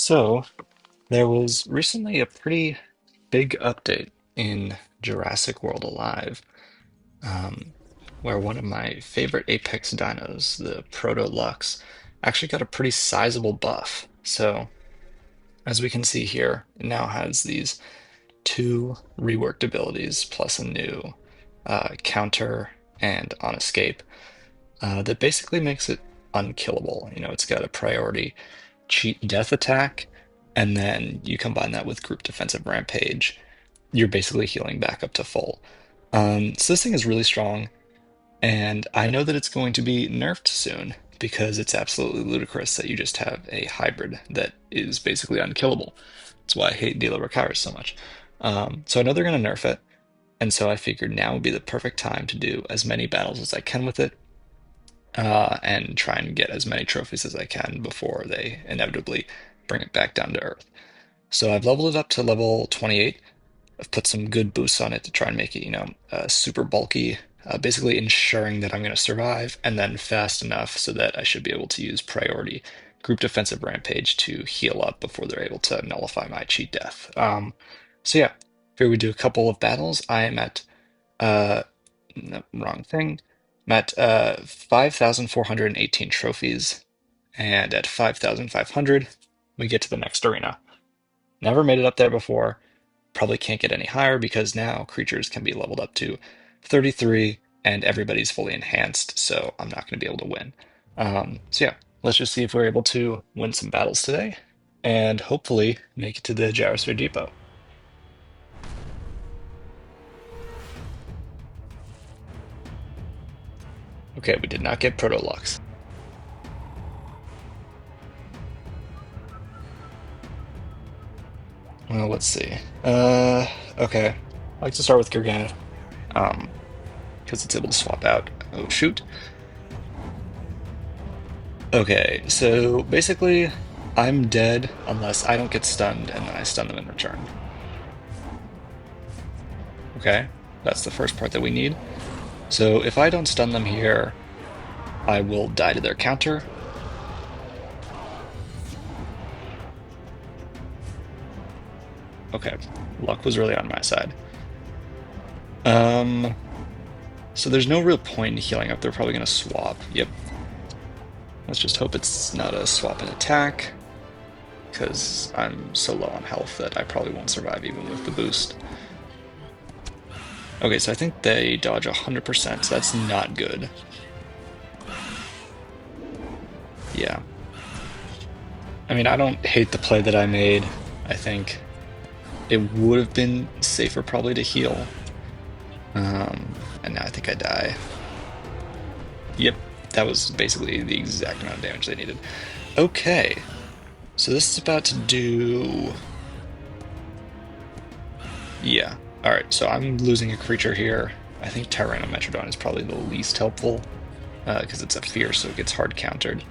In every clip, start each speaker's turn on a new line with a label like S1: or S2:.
S1: So, there was recently a pretty big update in Jurassic World Alive, um, where one of my favorite Apex dinos, the Proto Lux, actually got a pretty sizable buff. So, as we can see here, it now has these two reworked abilities plus a new counter and on escape that basically makes it unkillable. It's got a priority cheat death attack, and then you combine that with group defensive rampage, you're basically healing back up to full. So this thing is really strong, and I know that it's going to be nerfed soon because it's absolutely ludicrous that you just have a hybrid that is basically unkillable. That's why I hate Dealer Recars so much. So I know they're going to nerf it, and so I figured now would be the perfect time to do as many battles as I can with it, and try and get as many trophies as I can before they inevitably bring it back down to earth. So I've leveled it up to level 28. I've put some good boosts on it to try and make it, super bulky, basically ensuring that I'm going to survive and then fast enough so that I should be able to use priority group defensive rampage to heal up before they're able to nullify my cheat death. So yeah, here we do a couple of battles. I am at uh, no, wrong thing. I'm at 5,418 trophies, and at 5,500, we get to the next arena. Never made it up there before. Probably can't get any higher because now creatures can be leveled up to 33 and everybody's fully enhanced, so I'm not going to be able to win. So yeah, let's just see if we're able to win some battles today and hopefully make it to the Gyrosphere Depot. Okay, we did not get Proto Lux. Well, let's see. Okay. I like to start with Gargano, um, because it's able to swap out. Oh, shoot. Okay, so basically, I'm dead unless I don't get stunned and then I stun them in return. Okay, that's the first part that we need. So if I don't stun them here, I will die to their counter. Okay, luck was really on my side. Um, so there's no real point in healing up. They're probably gonna swap. Yep. Let's just hope it's not a swap and attack, because I'm so low on health that I probably won't survive even with the boost. Okay, so I think they dodge 100%, so that's not good. Yeah. I mean, I don't hate the play that I made. I think it would have been safer probably to heal. And now I think I die. Yep, that was basically the exact amount of damage they needed. Okay, so this is about to do... Yeah, alright, so I'm losing a creature here. I think Tyrannometrodon is probably the least helpful, because it's a fierce, so it gets hard countered.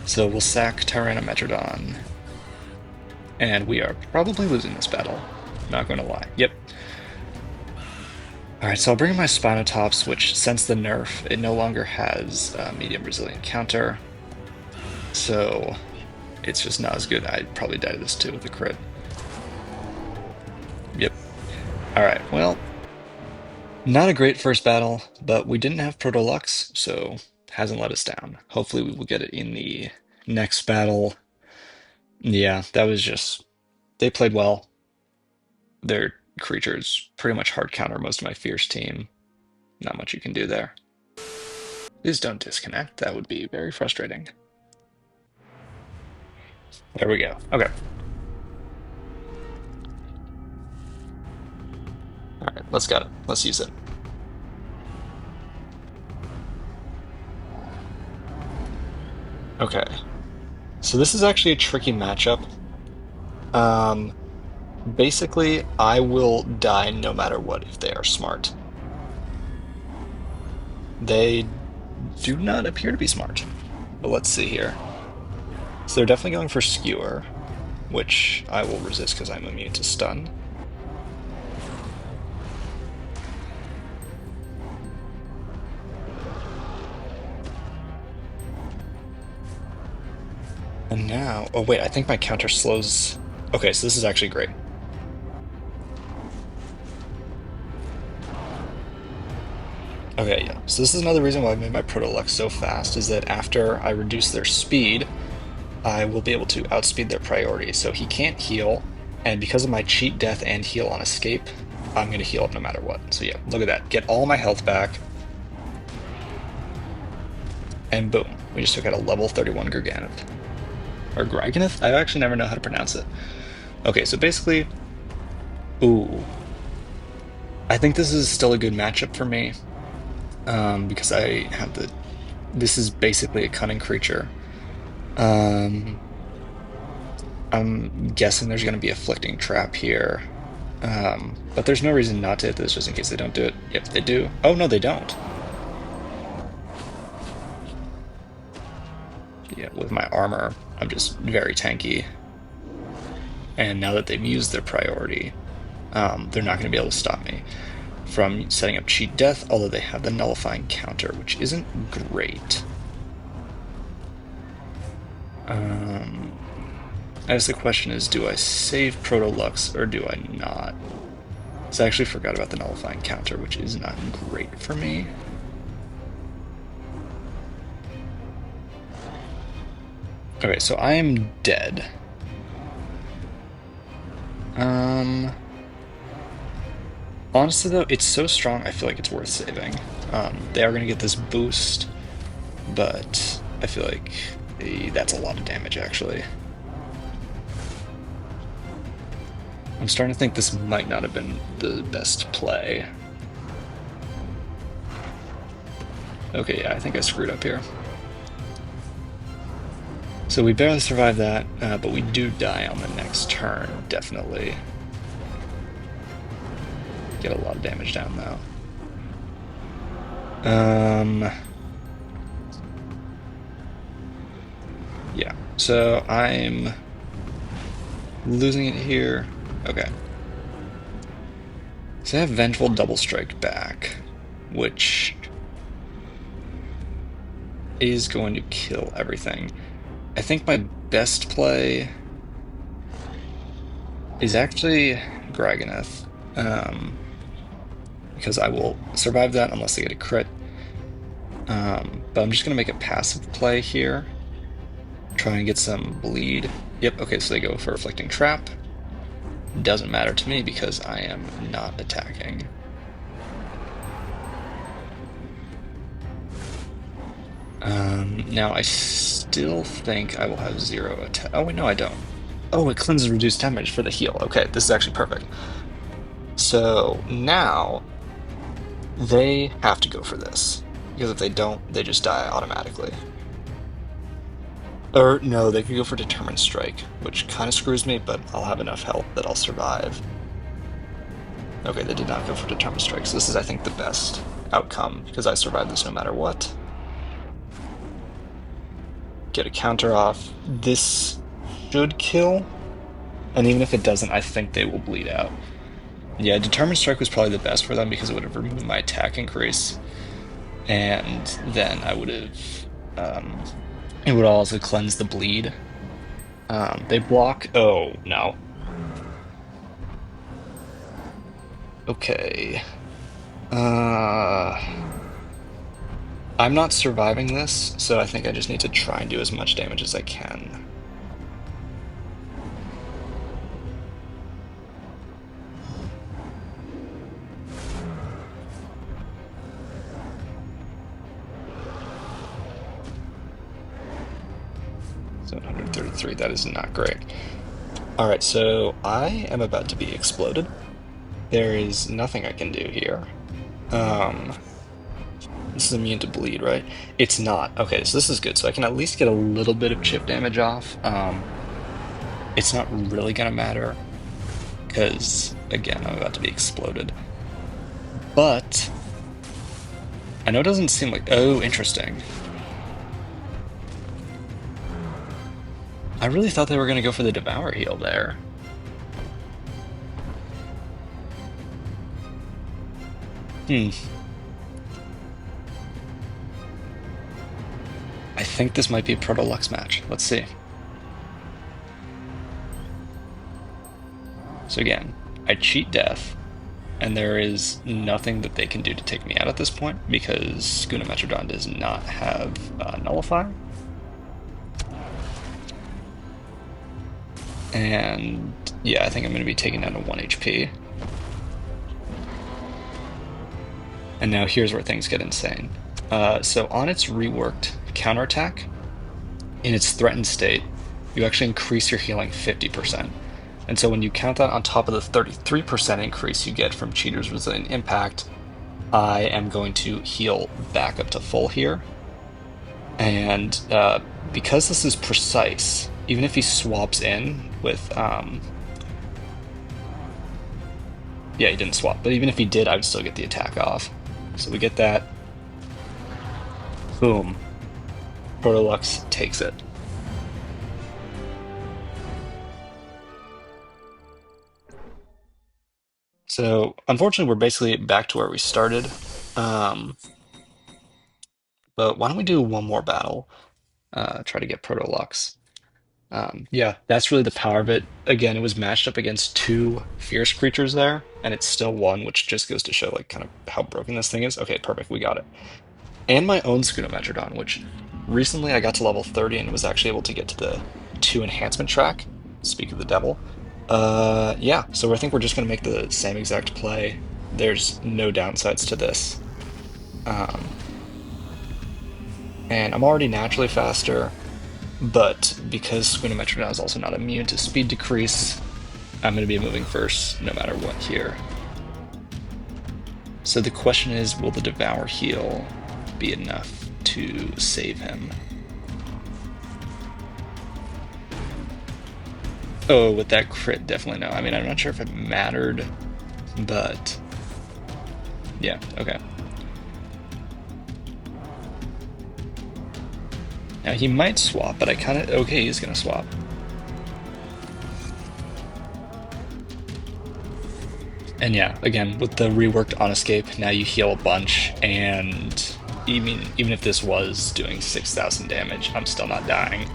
S1: So we'll sack Tyrannometrodon, and we are probably losing this battle. Not going to lie. Yep. Alright, so I'll bring in my Spinotops, which, since the nerf, it no longer has medium resilient counter. So it's just not as good. I'd probably die to this too with a crit. Yep. Alright, well, not a great first battle, but we didn't have Proto Lux, so hasn't let us down. Hopefully we will get it in the next battle. Yeah, that was just... They played well. Their creatures pretty much hard counter most of my fierce team. Not much you can do there. Please don't disconnect. That would be very frustrating. There we go. Okay. All right, let's get it. Let's use it. Okay. So this is actually a tricky matchup. Um, Basically, I will die no matter what if they are smart. They do not appear to be smart. But let's see here. So they're definitely going for Skewer, which I will resist because I'm immune to stun. And now, oh wait, I think my counter slows. Okay, so this is actually great. Okay, yeah. So this is another reason why I made my Proto Lux so fast, is that after I reduce their speed, I will be able to outspeed their priority. So he can't heal, and because of my cheat death and heal on escape, I'm going to heal up no matter what. So yeah, look at that. Get all my health back, and boom. We just took out a level 31 Garganoth. Or Griganoth? I actually never know how to pronounce it. Okay, so basically... Ooh. I think this is still a good matchup for me, because I have the... This is basically a cunning creature. I'm guessing there's going to be a Afflicting Trap here. But there's no reason not to hit this just in case they don't do it. Yep, they do. Oh, no, they don't. Yeah, with my armor, I'm just very tanky. And now that they've used their priority, they're not going to be able to stop me from setting up cheat death, although they have the nullifying counter, which isn't great. I guess the question is, do I save Proto Lux or do I not? So I actually forgot about the nullifying counter, which is not great for me. Okay, so I am dead. Honestly though, it's so strong, I feel like it's worth saving. They are gonna get this boost, but I feel like that's a lot of damage actually. I'm starting to think this might not have been the best play. Okay, yeah, I think I screwed up here. So we barely survived that, but we do die on the next turn, definitely. Get a lot of damage down though. Yeah, so I'm losing it here. Okay. So I have Vengeful Double Strike back, which is going to kill everything. I think my best play is actually Griganoth, because I will survive that unless they get a crit. But I'm just going to make a passive play here. Try and get some bleed. Yep, okay, so they go for Afflicting Trap. Doesn't matter to me because I am not attacking. Now I still think I will have 0 attack. Oh wait, no I don't. Oh, it cleanses reduced damage for the heal. Okay, this is actually perfect. So now they have to go for this, because if they don't, they just die automatically. Or no, they could go for Determined Strike, which kind of screws me, but I'll have enough health that I'll survive. Okay, they did not go for Determined Strike, so this is, I think, the best outcome, because I survived this no matter what. Get a counter off. This should kill, and even if it doesn't, I think they will bleed out. Yeah, Determined Strike was probably the best for them because it would have removed my attack increase, and then I would have, it would also cleanse the bleed. They block. Oh, no. Okay. I'm not surviving this, so I think I just need to try and do as much damage as I can. So 133, that is not great. Alright, so I am about to be exploded. There is nothing I can do here. This is immune to bleed, right? It's not. Okay, so this is good. So I can at least get a little bit of chip damage off. It's not really gonna matter, because, again, I'm about to be exploded. But I know it doesn't seem like... Oh, interesting. I really thought they were gonna go for the Devour heal there. I think this might be a Proto Lux match. Let's see. So again, I cheat death, and there is nothing that they can do to take me out at this point because Skunametrodon does not have Nullify. And yeah, I think I'm going to be taken down to 1 HP. And now here's where things get insane. So on its reworked counterattack, in its threatened state, you actually increase your healing 50%. And so when you count that on top of the 33% increase you get from Cheater's Resilient Impact, I am going to heal back up to full here. And because this is precise, even if he swaps in with... yeah, he didn't swap, but even if he did, I would still get the attack off. So we get that. Boom. Proto Lux takes it. So unfortunately, we're basically back to where we started. Um, but why don't we do one more battle? Try to get Proto Lux. Yeah, that's really the power of it. Again, it was matched up against two fierce creatures there, and it's still won, which just goes to show like kind of how broken this thing is. Okay, perfect, we got it. And my own Skunometrodon, which recently I got to level 30 and was actually able to get to the 2 enhancement track. Speak of the devil. Yeah, so I think we're just going to make the same exact play. There's no downsides to this. Um, and I'm already naturally faster, but because Skunometrodon is also not immune to speed decrease, I'm going to be moving first no matter what here. So the question is, will the Devour heal be enough to save him? Oh, with that crit, definitely no. I mean, I'm not sure if it mattered, but yeah, okay. Now he might swap, but I kind of... Okay, he's going to swap. And yeah, again, with the reworked on escape, now you heal a bunch, and even if this was doing 6,000 damage, I'm still not dying.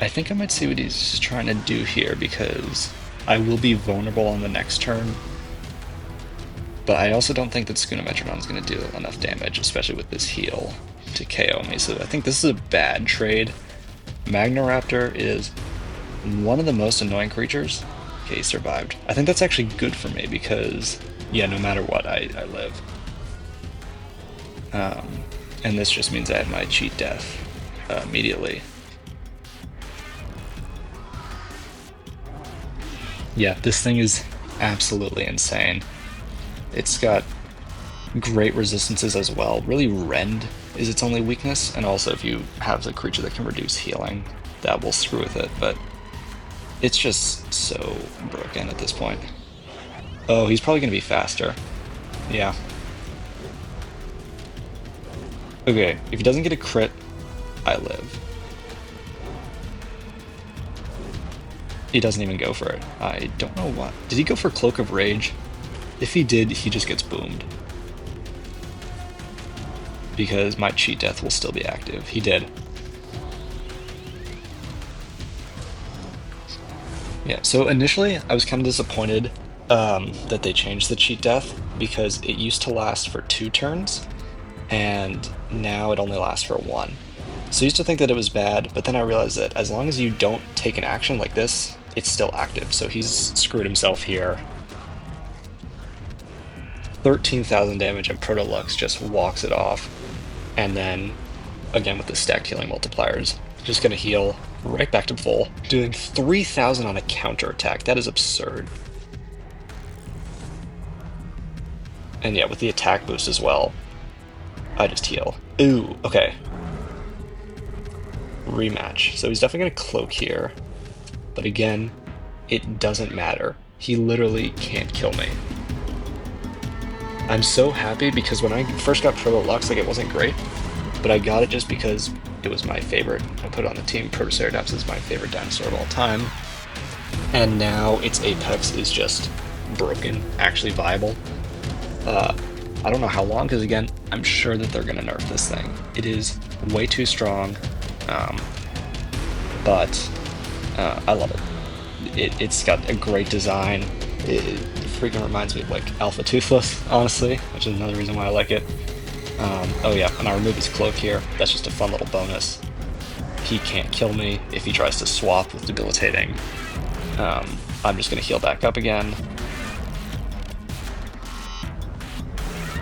S1: I think I might see what he's trying to do here, because I will be vulnerable on the next turn. But I also don't think that Skunometrodon's going to do enough damage, especially with this heal, to KO me. So I think this is a bad trade. Magnoraptor is one of the most annoying creatures. Okay, he survived. I think that's actually good for me because, yeah, no matter what, I live. And this just means I have my cheat death immediately. Yeah, this thing is absolutely insane. It's got great resistances as well. Really, Rend is its only weakness, and also if you have a creature that can reduce healing, that will screw with it, but it's just so broken at this point. Oh, he's probably going to be faster. Yeah. Okay, if he doesn't get a crit, I live. He doesn't even go for it. I don't know why. Did he go for Cloak of Rage? If he did, he just gets boomed. Because my cheat death will still be active. He did. Yeah, so initially I was kind of disappointed that they changed the cheat death because it used to last for 2 turns and now it only lasts for 1. So I used to think that it was bad, but then I realized that as long as you don't take an action like this, it's still active. So he's screwed himself here. 13,000 damage and Proto Lux just walks it off. And then, again with the stacked healing multipliers, just gonna heal right back to full. Doing 3,000 on a counterattack, that is absurd. And yeah, with the attack boost as well, I just heal. Ooh, okay. Rematch. So he's definitely gonna cloak here. But again, it doesn't matter. He literally can't kill me. I'm so happy because when I first got Proto Lux, like, it wasn't great, but I got it just because it was my favorite. I put it on the team. Protoceratops is my favorite dinosaur of all time. And now its apex is just broken, actually viable. I don't know how long, because again, I'm sure that they're going to nerf this thing. It is way too strong. but I love it. It's got a great design. It freaking reminds me of like Alpha Toothless, honestly, which is another reason why I like it. Oh yeah, and I remove his cloak here. That's just a fun little bonus. He can't kill me if he tries to swap with debilitating. I'm just gonna heal back up again.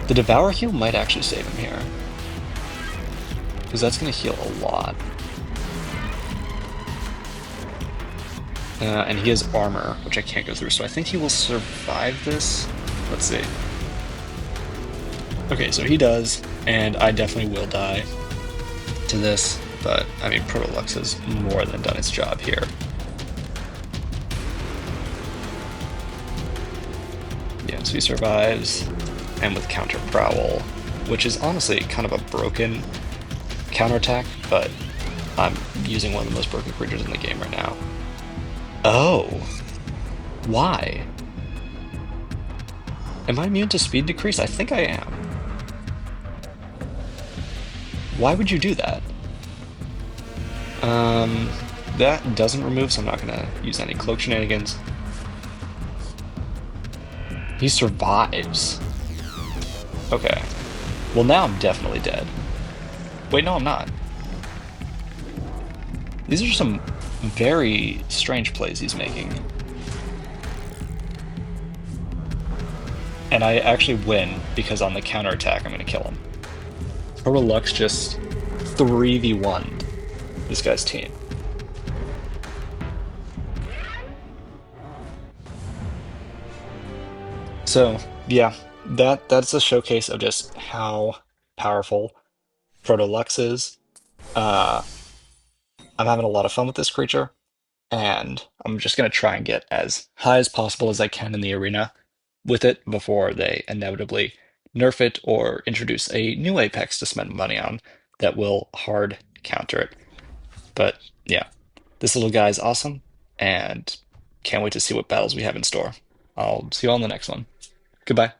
S1: The Devour heal might actually save him here, because that's gonna heal a lot. And he has armor, which I can't go through, so I think he will survive this. Let's see. Okay, so he does, and I definitely will die to this, but I mean, Proto Lux has more than done its job here. Yeah, so he survives, and with Counter Prowl, which is honestly kind of a broken counterattack, but I'm using one of the most broken creatures in the game right now. Oh, why? Am I immune to speed decrease? I think I am. Why would you do that? Um, that doesn't remove, so I'm not gonna use any cloak shenanigans. He survives. Okay. Well, now I'm definitely dead. Wait, no, I'm not. These are some very strange plays he's making. And I actually win because on the counterattack I'm gonna kill him. Proto Lux just 3v1 this guy's team. So yeah, that's a showcase of just how powerful Proto Lux is. Uh, I'm having a lot of fun with this creature, and I'm just gonna try and get as high as possible as I can in the arena with it before they inevitably nerf it or introduce a new Apex to spend money on that will hard counter it. But yeah, this little guy is awesome, and can't wait to see what battles we have in store. I'll see you all in the next one. Goodbye.